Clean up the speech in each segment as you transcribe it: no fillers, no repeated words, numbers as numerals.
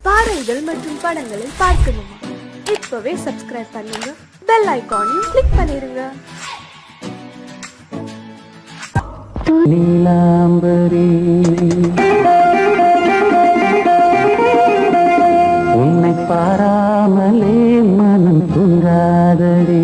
பாடல்கள் மற்றும் படங்களை பார்க்கணுமா? இப்பவே சப்ஸ்கிரைப் பண்ணுங்க, பெல் ஐகானையும் கிளிக் பண்ணிருங்க. நீலாம்பரி உன்னை பாராமலே மனம் தூங்காதடி.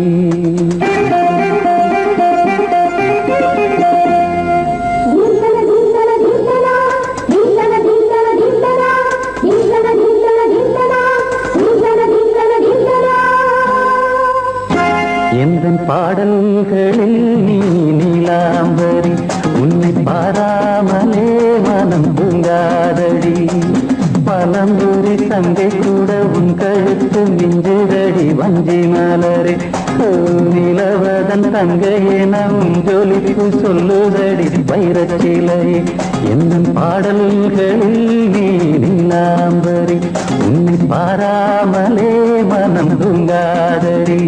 எந்தன் பாடல்களில் நீ நீலாம்பரி உன்னை பாராமலே மனம் தூங்காதடி. பழம்புரி தங்கை கூட உன் கழுத்து மிஞ்சுதடி வஞ்சி மலரே. நிலவதன் தங்கையே நம் ஜொலிப்பு சொல்லுதடி வைரச்சிலை. எந்தன் பாடல்களில் நீ நீலாம்பரி உன்னை பாராமலே மனம் தூங்காதடி.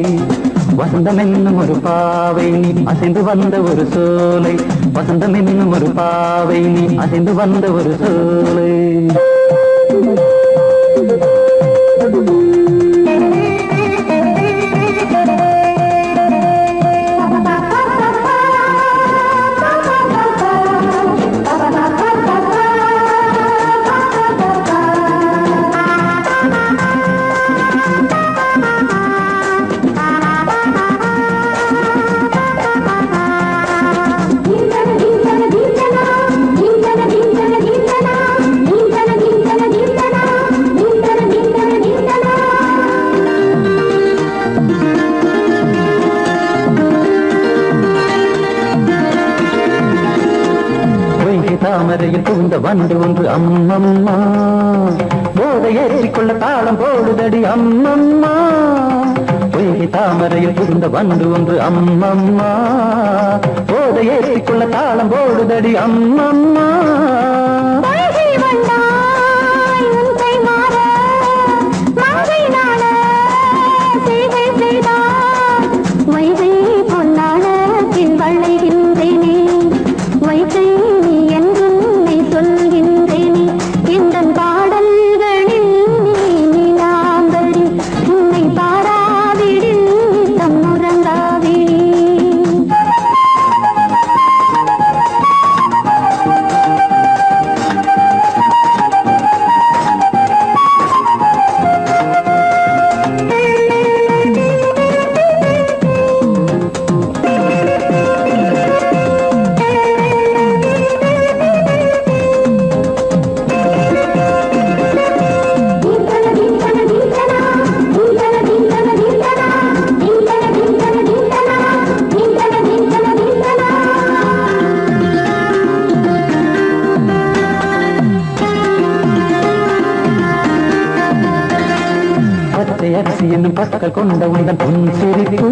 வசந்தம் என்னும் ஒரு பாவை நீ அசைந்து வந்த ஒரு சோலை. வசந்தம் என்னும் ஒரு பாவை நீ அசைந்து வந்த ஒரு சோலை. தாமரையில் புகுந்த வண்டு ஒன்று அம்மம்மா போதை ஏற்றிக்கொள்ள தாளம் போடுதடி அம்மம்மா. பொய்கை தாமரையில் புகுந்த வண்டு ஒன்று அம்மம்மா போதை ஏற்றிக்கொள்ள தாளம் போடுதடி அம்மம்மா. அரிசி என்னும் பற்கள் கொண்ட உந்தன் பொன் சிரிப்பு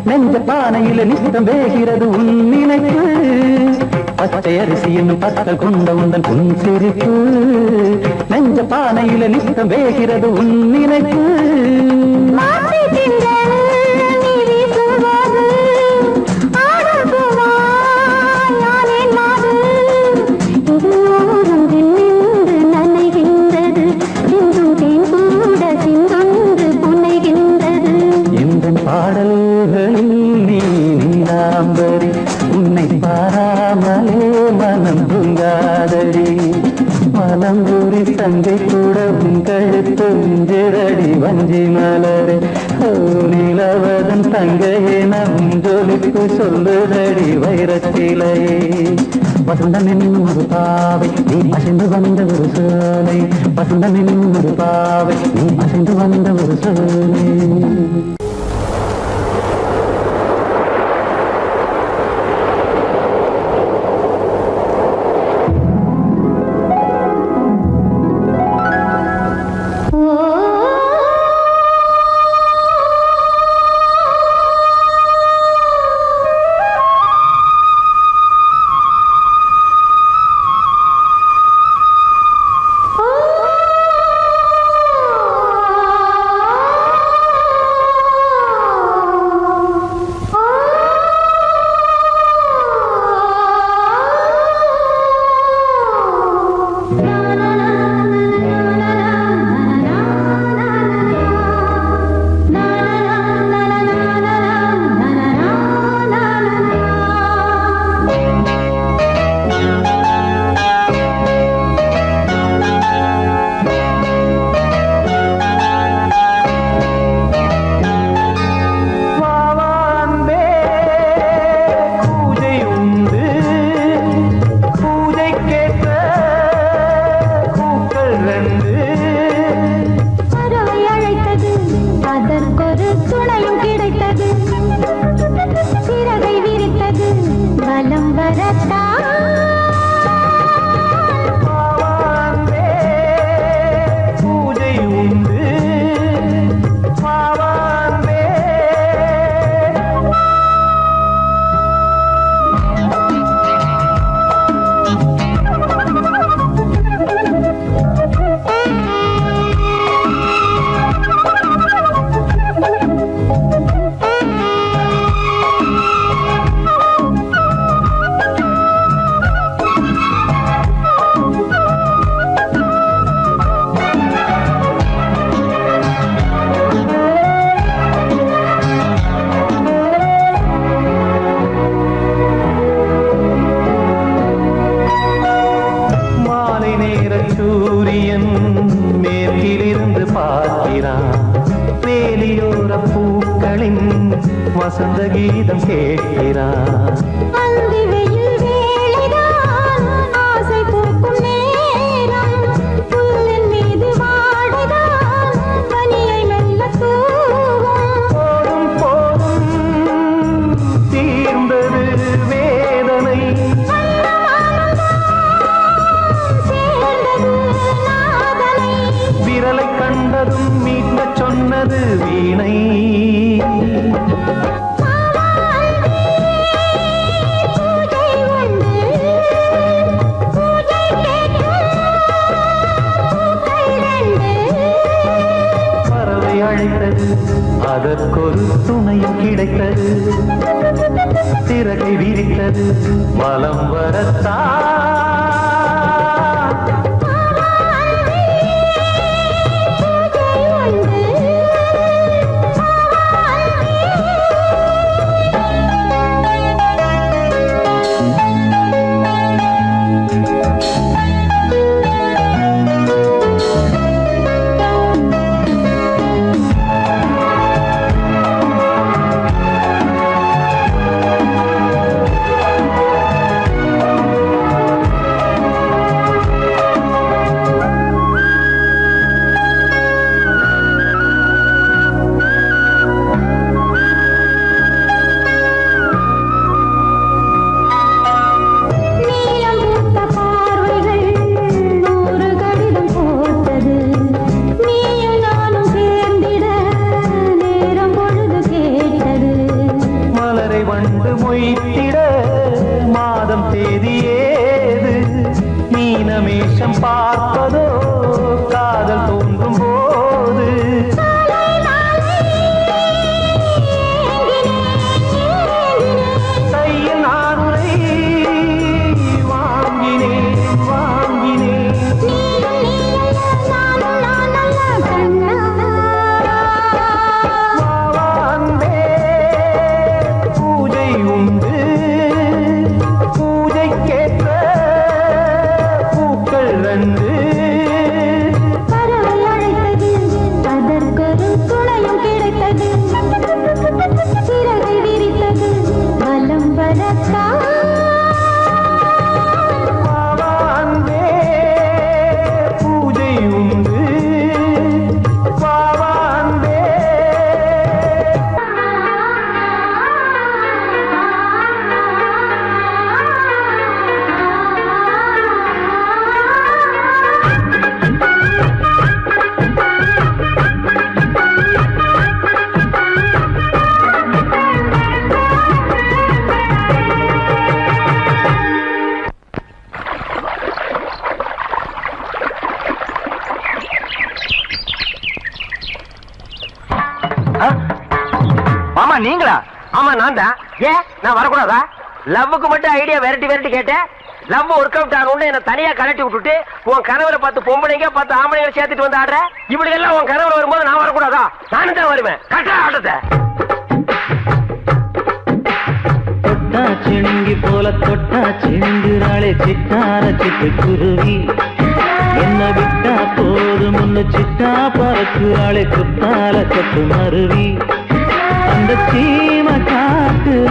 நெஞ்ச பானையில நித்தம் வேகிறது உன் நினைப்பு. பச்சை அரிசி என்னும் பற்கள் கொண்ட உந்தன் பொன் சிரிப்பு நெஞ்ச பானையில நித்தம் வேகிறது உன் நினைப்பு. பாடல்களில் நீ நீலாம்பரி உன்னை பாராமலே மனம் தூங்காதடி. மலம்பூரி தங்கை கூட உன் கழுத்து மிஞ்சுதடி வஞ்சி மலரே. நிலவதன் தங்கையே நம் ஜொலிப்பு சொல்லுதடி வைரச்சிலையே. வசந்தம் என்னும் ஒரு பாவை நீ அசைந்து வந்த ஒரு சோலை. வசந்தம் என்னும் ஒரு பாவை நீ அசைந்து வந்த ஒரு சோலை. வேலியோர பூக்களின் வசந்த கீதம் கேட்கிறார். சொன்னது வீணை பறவை அழைத்தது, அதற்கொரு துணையும் கிடைத்தது. சிறகை விரித்தது, வலம் வரத்தான். மாதம் தேதி ஏது மீனமேஷம் பார்ப்பதோ காதல் தோன்றும் போது கையில் நானுரை வாங்கினேன் வாங்கினேன். பூஜை உண்டு, பூஜைக்கேற்ற பூக்கள் ரெண்டு. பறவை அழைத்தது, அதற்கொரு துணையும் கிடைத்தது. சிறகை விரித்தது, வலம் வரத்தான். பூஜை உண்டு, பாவாந்தே. மாமா நீங்களா? ஆமா நான் தான். ஏன் நான் வரக்கூடாதா? லவ்வுக்கு மட்டும் ஐடியா விரட்டி கேட்டேன். லவ் ஒர்க் அவுட் ஆகணும்னு என்ன தனியா கலட்டி விட்டுட்டு உன் கனவுல பார்த்து பொம்பளைங்க பார்த்து ஆம்பளைங்க சேர்த்துட்டு வந்து ஆடுற. இப்படி எல்லாம் உன் கனவுல வரும்போது நான் வரக்கூடாதா? நானும் தான் வருவேன். கட்டா ஆட்டத்தை தொட்டா சிணுங்கி போல தொட்டா சிணுங்குறாளே சிட்டார சிட்டு குருவி. என்ன விட்டா போதும் முன்னு சிட்டா பறக்குறாளே குத்தால கொத்து மருவி. அந்த சீம காட்டுல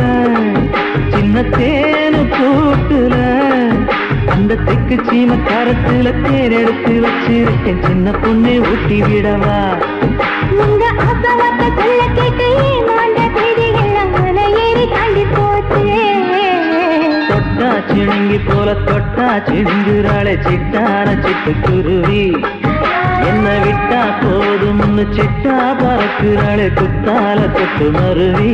சின்ன தேனு கூட்டுல அந்த தெக்கு சீம காரத்துல தேர் எடுத்து வச்சிருக்கேன். சின்ன பொண்ணை ஊட்டி விடவா? உங்க அசவத்த சொல்ல கேட்டு மாண்ட தேதிகள் மலையேறி தாண்டி போச்சு. தொட்டா சிணுங்கி போல தொட்டா சிணுங்குறாளே சிட்டார சிட்டு குருவி. என்ன விட்டா போதும் சிட்டா பறக்குறாளே குத்தால கொத்து மருவி.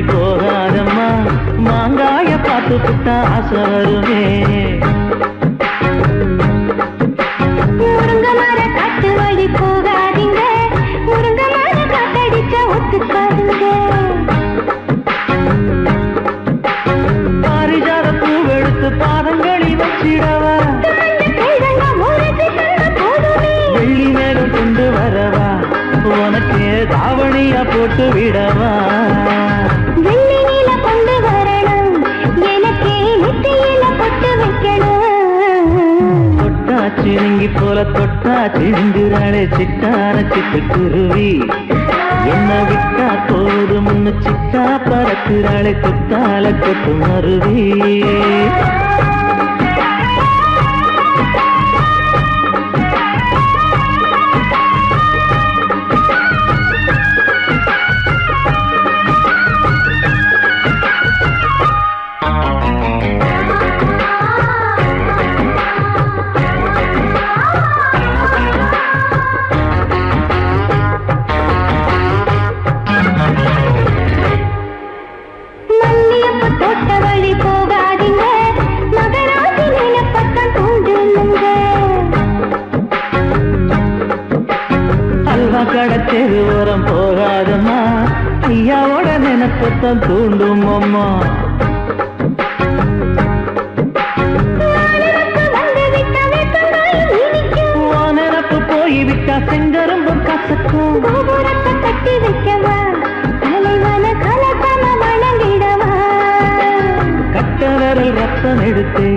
போகாதம்மா மாங்காய் பார்த்து புட்டா ஆசை வருமே. முருங்க மர காட்டு வழி போகாதீங்க, முருங்க மர காத்தடிச்ச ஒத்துக்காதுங்க. பாரிஜாத பூவெடுத்து பாதங்களி வச்சிடவா, வெள்ளி மேலும் கொண்டு வரவா, உனக்கு தாவணியா போட்டு விடவா. வெள்ளி நீல கொண்டு வரணும், எனக்கு நெத்தியில பொட்டு வைக்கணும். தொட்டா சிணுங்கி போல தொட்டா சிந்துறாளே சிட்டான சிட்டுக்குருவி, என்ன விட்டா போதும் முன்னு சிட்டா பறக்குறாளே குத்தால கொட்டு மருவி. தெருவோரம் போகாதம்மா, ஐயாவோட நினைப்பத்தான் தூண்டும் அம்மா. நினப்பு போய்விட்டா செங்கரும்பு கசக்கும். கட்டி வைக்கவா, தலைவன கலக்கம வணங்கிடவா. கட்ட விரல் ரத்தம் எடுத்து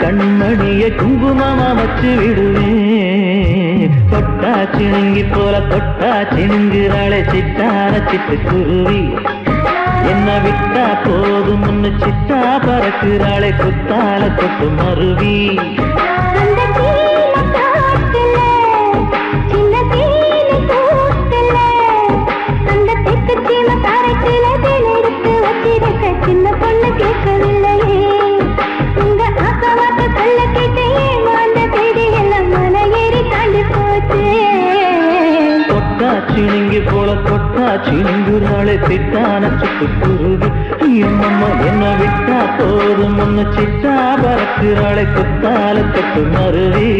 கண்மணியை குங்குமமா வச்சு விடுவேன். தொட்டா சிணுங்கி போல தொட்டா சிணுங்குறாளே சிட்டான சிட்டுக்குருவி, என்ன விட்டா போதும் முன்னு சிட்டா பறக்குறாளே குத்தால கொட்டு மருவி. சின்ன பொண்ணு கேட்கவில்லையே, உங்க ஆசவாக்க சொல்ல கேட்டேன், அந்த தேதி எல்லாம் மலை ஏறி தாண்டி போச்சு. தொட்டா சிணுங்கி போல தொட்டா சிணுங்குறாளே சிட்டான சிட்டுக்குருவி, என்னம்மா என்ன விட்டா போதும் முன்னு சிட்டா பறக்குறாளே குத்தால கொட்டு மருவி.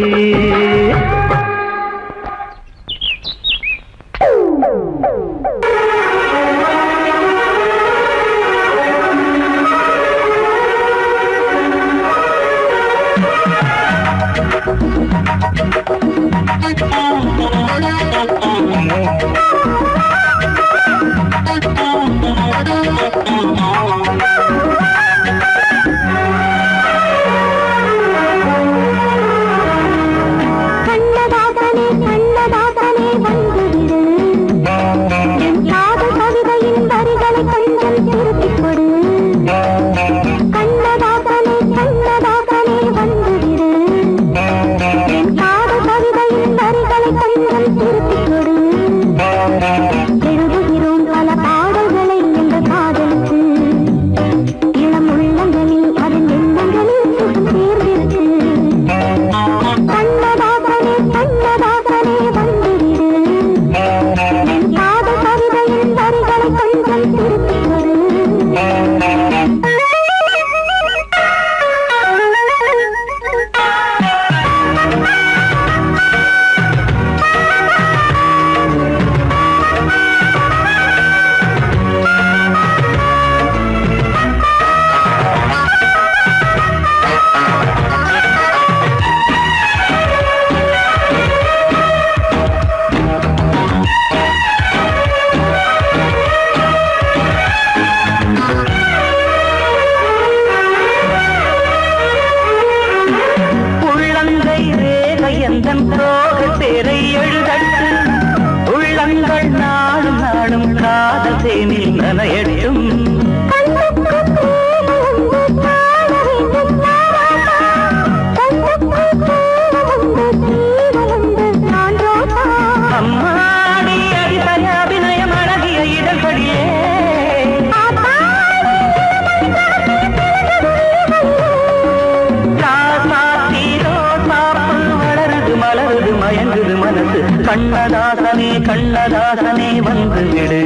கண்ணதாசனே கண்ணதாசனே வந்து விடு.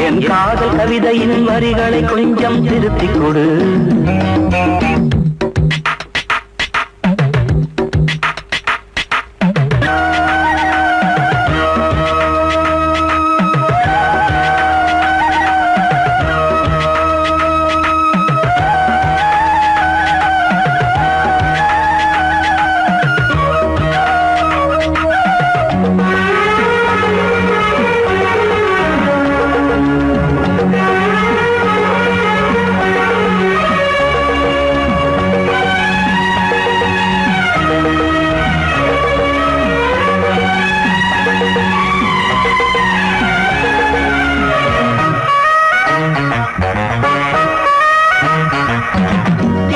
என் காதல் கவிதையின் வரிகளை கொஞ்சம் திருத்திக் கொடு.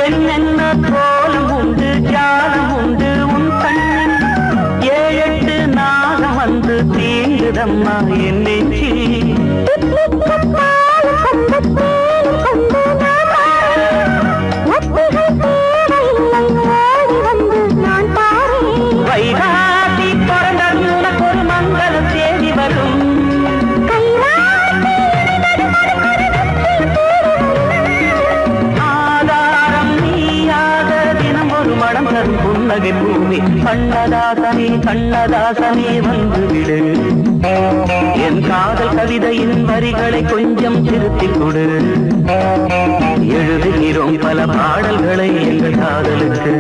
என்னென்ன கோலம் உண்டு ஜாலம் உண்டு உன் கண்ணில், 7-8 நாகம் வந்து தீங்குதம்மா என் நெஞ்சில். வைகாசி பிறந்தது உனக்கு ஒரு மங்களம் தேடி வரும். புன்னகை பூமி கண்ணதாசனே கண்ணதாசனே வந்துவிடு. என் காதல் கவிதையின் வரிகளை கொஞ்சம் திருத்திக் கொடு. எழுதுகிறோம் பல பாடல்களை எங்கள் காதலுக்கு.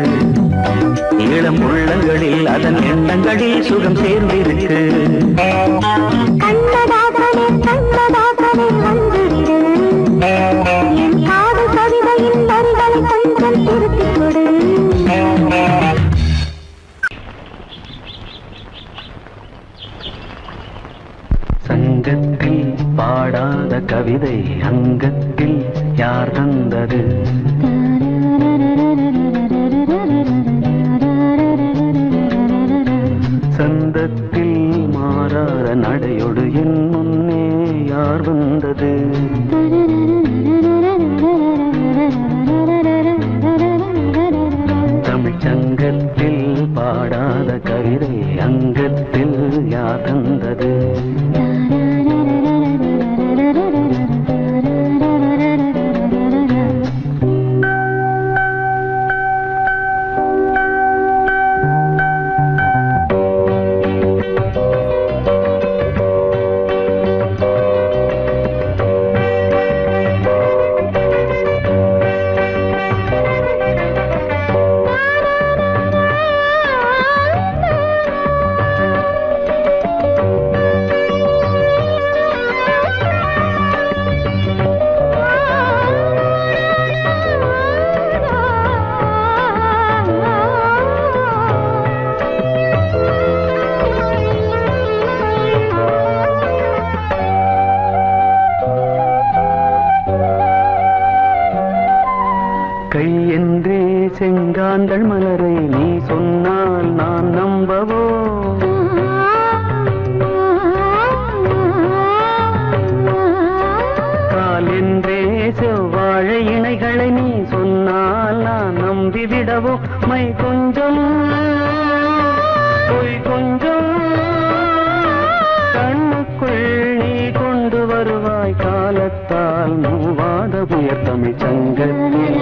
இளம் உள்ளங்களில் அதன் எண்ணங்களில் சுகம் சேர்ந்திருக்கு. கண்ணதாசனே கண்ணதாசனே வந்துவிடு. என் காதல் கவிதையின் வரிகளை கொஞ்சம் திருத்திக் கொடு. சங்கத்தில் பாடாத கவிதை அங்கத்தில் யார் தந்தது? சந்தத்தில் மாறாத நடையோடு என் முன்னே யார் வந்தது? தமிழ் சங்கத்தில் பாடாத கவிதை அங்கத்தில் யார் தந்தது? கை என்றே செங்காந்தள் மலரை நீ சொன்னால் நான் நம்பவோ? கால் என்றே செவ்வாழை இணைகளை நீ சொன்னால் நான் நம்பிவிடவோ? மை கொஞ்சம் பொய் கொஞ்சம் கண்ணுக்குள் நீ கொண்டு வருவாய் காலத்தால் மூவாத புயர் தமிழ் சங்கத்தில்.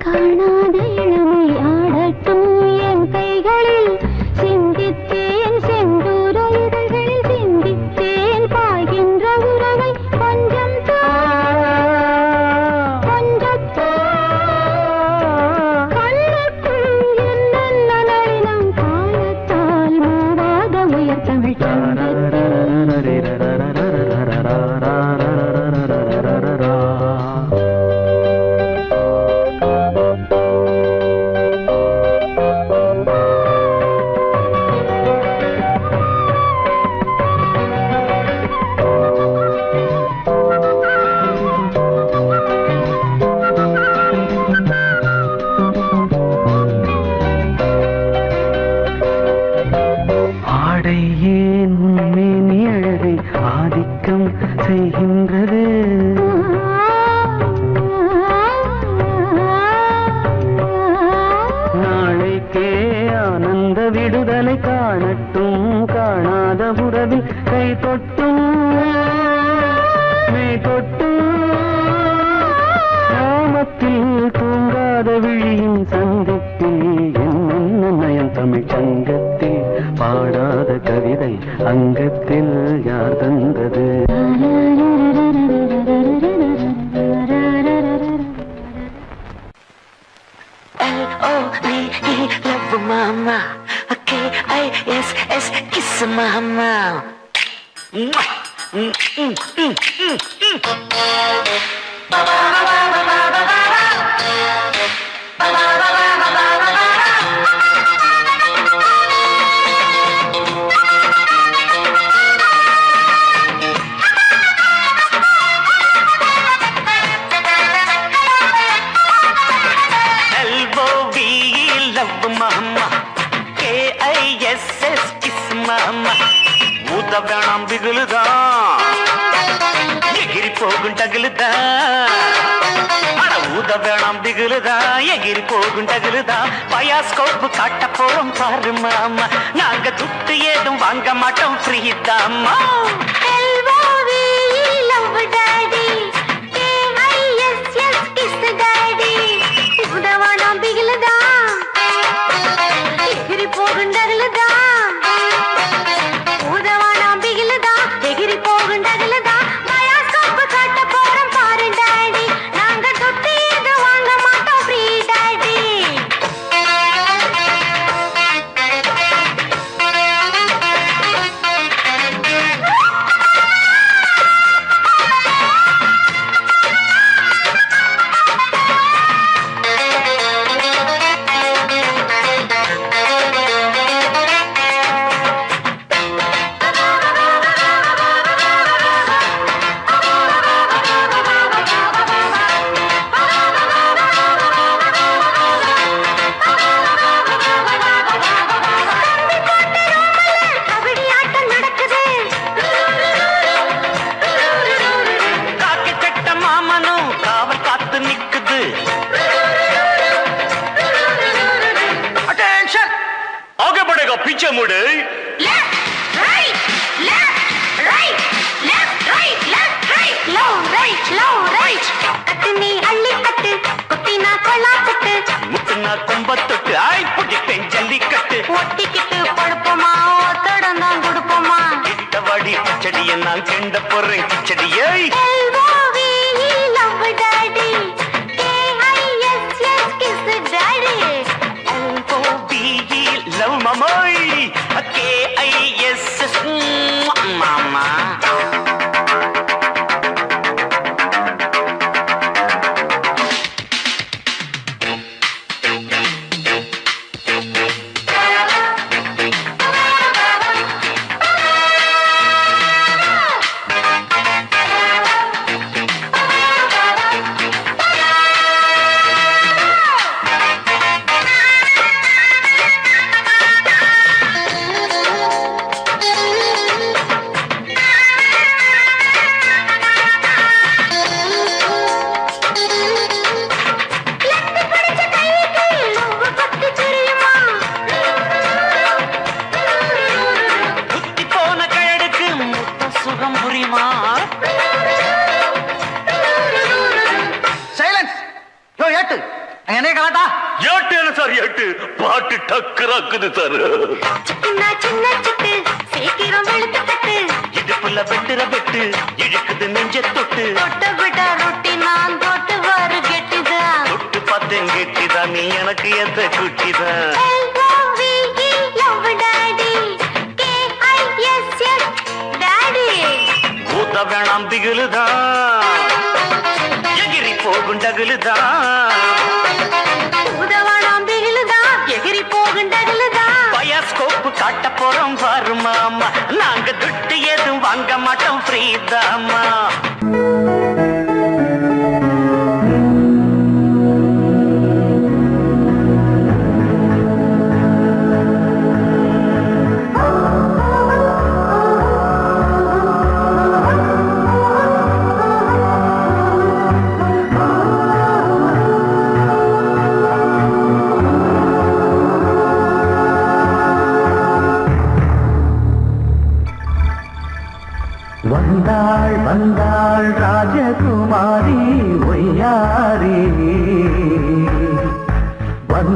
காணாத இளமை ஆடட்டும் என் கைகளில் சிந்தி செய்கின்றது. நாளைக்கே ஆனந்த விடுதலை காணட்டும், காணாத உறவில் கை தொட்டும் மெய் தொட்டும், நாமத்தில் தூங்காத விழியின் சந்திப்பில் என்ன நயம் தமிழ் சங்கத்தில் பாடாத கவிதை அங்கத்தில் யார் தந்தது? L-O-V-E, love mama. K-I-S-S, kiss mama. K-I-S-S, kiss mama. ஊத வேணாம் பிகுலுதான், எகிரி போகும் டகுலுதான். அட ஊத வேணாம் பிகுலுதான், எகிரி போகும் டகுலுதான். பயாஸ்கோப்பு காட்ட போறோம் பாரு மாமா, நாங்க துட்டு ஏதும் வாங்க மாட்டோம், ஃப்ரீ தாம்மா. पीछे मुड़े लेफ्ट राइट लो राइट कटनी अल्ली कट कुटिना कोला कट मुटना कुंबत्तुट आई पुडिपें जल्लिकट्टु ஒட்டிக்கிட்டு படுப்போமா ஓட்டடனா குடுப்போமா கிட்டவடி கிச்சடியை நான் கெண்ட போறேன் கிச்சடியை LOVE love daddy KISS kiss daddy LOVE love mamoy KISS mama பாட்டு டக்கராக்குது சார் சின்ன சின்ன சிட்டு சீக்கிரம் வெளுத்து கட்டு இடுப்புல வெட்டுற வெட்டு இழுக்குது நெஞ்ச தொட்டு தொட்ட விட ரொட்டி நான் தொட்டு வரு கெட்டிதான் தொட்டு பார்த்தேன் கெட்டிதான் நீ எனக்கு எந்த குட்டிதான் LOVE love daddy KISS daddy ஊத்த வேணாம் திகிலுதான் எகிரி போகும் டகுலுதான் பயாஸ்கோப்பு காட்ட போறோம் பாரு மாமா நாங்க துட்டு எதுவும் வாங்க மாட்டோம் ஃப்ரீ தாமா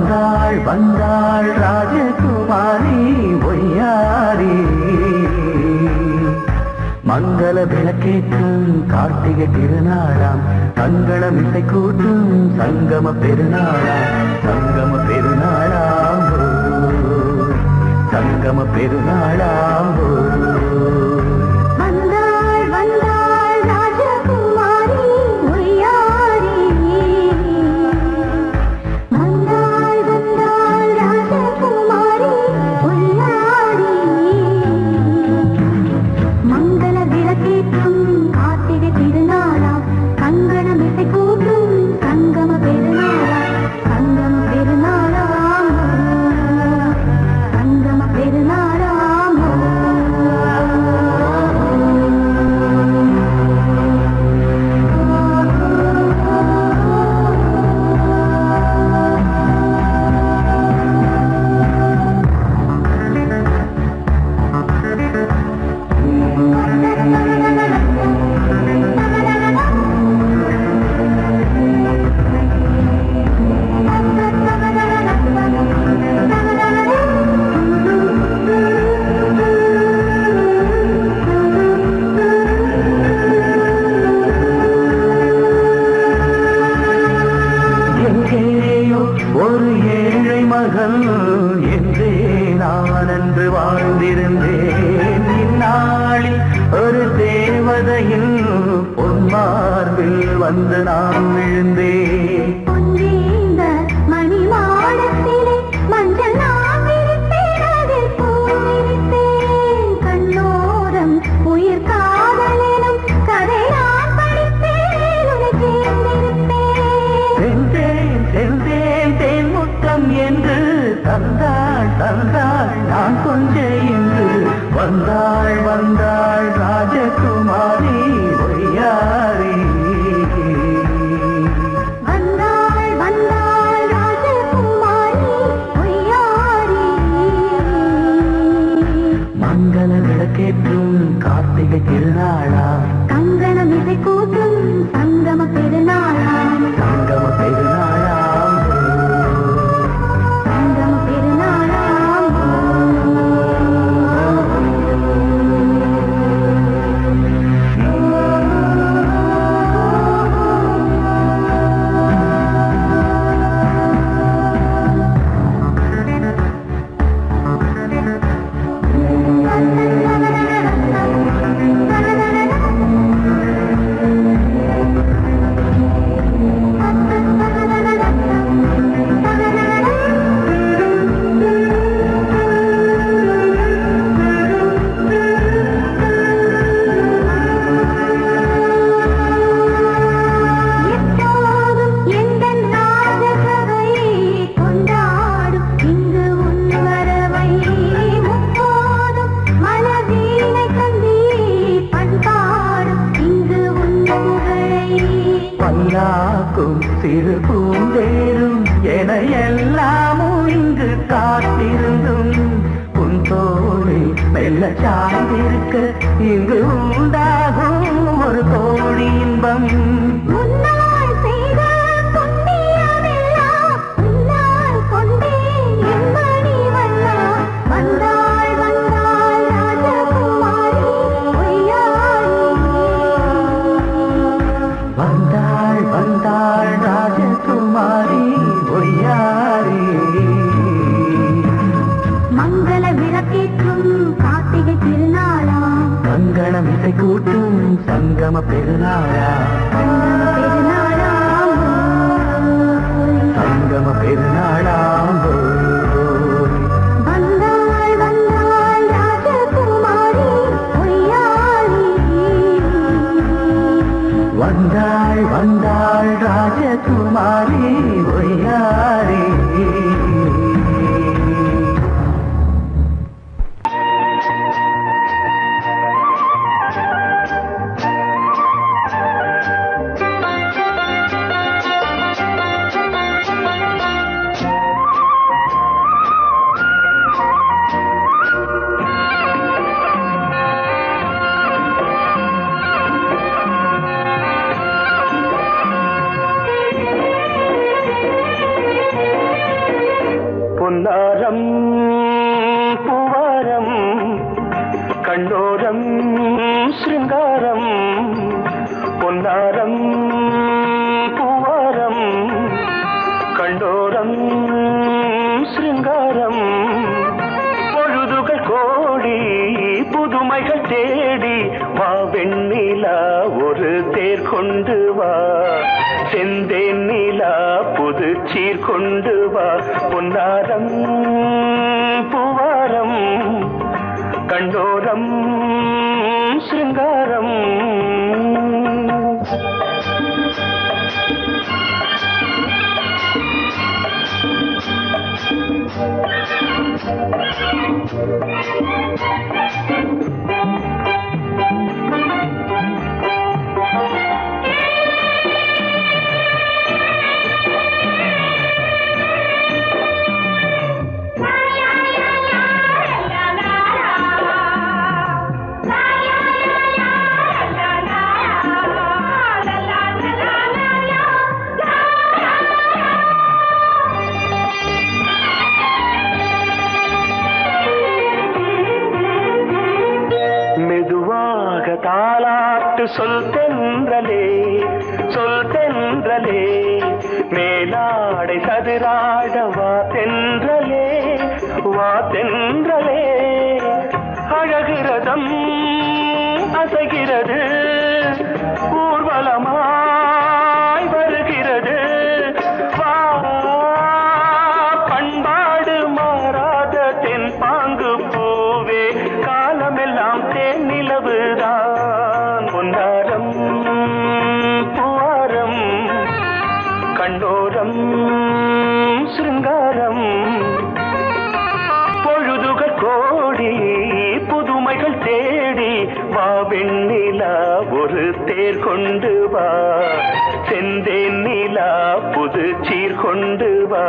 வந்தாள் வந்தாள் ராஜகுமாரி ஒய்யாரி மங்கள விளக்கேற்றும் கார்த்திகை திருநாளாம் தங்களம் இசை கூட்டும் சங்கம பெருநாளாம் சங்கம பெருநாளாம் சங்கம பெருநாளாம் வந்தாள் வந்தாள் ராஜகுமாரி ஒய்யாரி வந்தாள் வந்தாள் ராஜகுமாரி ஒய்யாரி மங்கள விளக்கேற்றும் கார்த்திகை திருநாளாம் கங்கணம் இசை கூட்டும் சங்கம பெருநாளாம் சங்கம பெருநாளாம் சங்கம பெருநாளாம் எங்கேயோ ஒரு ஏழை மகள் என்றே நான் அன்று வாழ்ந்திருந்தேன் இந்நாளில் ஒரு தேவதையில் பொன்மார்பில் வந்து நான் விழுந்தேன் பொன்னேந்த மணிமாடத்திலே மஞ்சள் நான் விரித்தேன் அதில் பூ விரித்தேன் கண்ணோரம் உயிர் காதலினும் கதை நான் படித்தேன் உன்னை சேர்ந்திருப்பேன் சென்றேன் சென்றேன் தேன் முத்தம் என்று தந்தாள் தந்தாள் நான் கொஞ்சம் என்று வந்தாள் வந்தாள் ராஜகுமாரி ஒய்யாரி வந்தாள் வந்தாள் ராஜகுமாரி ஒய்யாரி மங்கள விளக்கேற்றும் கார்த்திகை திருநாளாம் கங்கணம் இசை கூட்டும் சங்கம பெருநாளாம் சங்கம பெருநாளாம் சங்கம பெருநாளாம் எப்போதும் எந்தன் ராஜசபை கொண்டாடும் இங்கு உன் வரவை முப்போதும் மலவீணை தந்தி பண்பாடும் இங்கு உன் புகழை பல்லாக்கும் சிறு பூந்தேரும் என எல்லாமும் இங்கு காத்திருந்தும் உன் தோழி மெல்ல சார்ந்திருக்க இங்கு உண்டாகும் ஒரு கோடி இன்பம் முன்னால் செய்த புண்ணியமெல்லாம் முன்னால் கொண்டே என் மணி வண்ணா வந்தாள் வந்தாள் ராஜகுமாரி ஒய்யாரி வந்தாள் வந்தாள் ராஜகுமாரி ஒய்யாரி மங்கள விளக்கேற்றும் கார்த்திகை திருநாளாம் கங்கணம் இசை கூட்டும் சங்கம பெருநாளா கங்கண பொன்னாரம் பூவாரம் கண்ணோரம் சிருங்காரம் பொன்னாரம் பூவாரம் கண்டோரம் சிருங்காரம் பொழுதுகள் கோடி புதுமைகள் தேடி வா வெண்ணிலா ஒரு தேர் கொண்டு வா செந்தேன் நிலா புது சீர் கொண்டு வா பொன்னாரம் பூவாரம் கண்டோரம் சிருங்காரம் தாலாட்டு சொல் தென்றலே மேலாடை சதுராட வா தென்றலே அழகிறதம் அசைகிறது ஊர்வலமாய் வருகிறது வா பண்பாடு மாறாத தென் பாங்கு பூவே காலமெல்லாம் தேன் நிலவுதான் பொன்னாரம் பூவாரம் கண்டோரம் சிருங்காரம் பொழுதுகள் கோடி புதுமைகள் தேடி வா வெண்ணிலா ஒரு தேர் கொண்டு வா செந்தேன் நிலா புது சீர் கொண்டு வா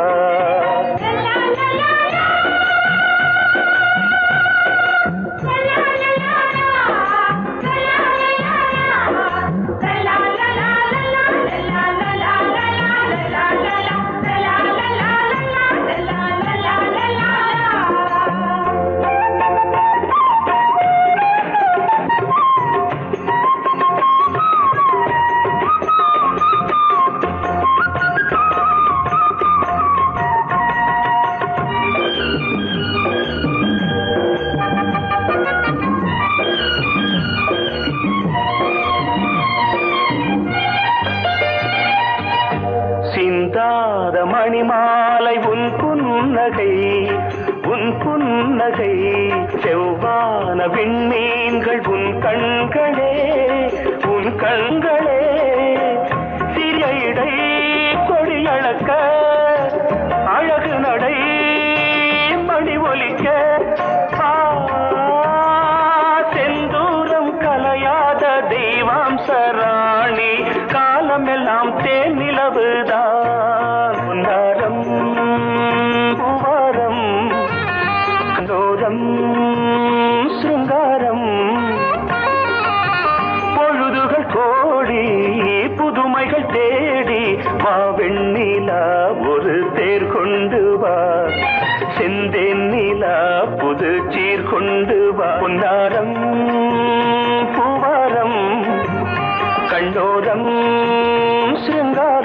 சிந்தாத மணிமாலை உன் புன்னகை செவ்வான விண்மீன்கள் உன் கண்களே சிறிய இடை கொடியளக்க அழகு நடை மணி ஒலிக்க செந்தூரம் கலையாத தெய்வாம்சராணி காலமெல்லாம் தேன் நிலவுதான் பொன்னாரம் பூவாரம் கண்டோரம் சிருங்காரம் பொழுதுகள் கோடி புதுமைகள் தேடி வா வெண்ணிலா ஒரு தேர் கொண்டு வா செந்தேன் நிலா புது சீர் கொண்டு வா பொன்னாரம் பூவாரம் கண்டோரம் சிருங்காரம்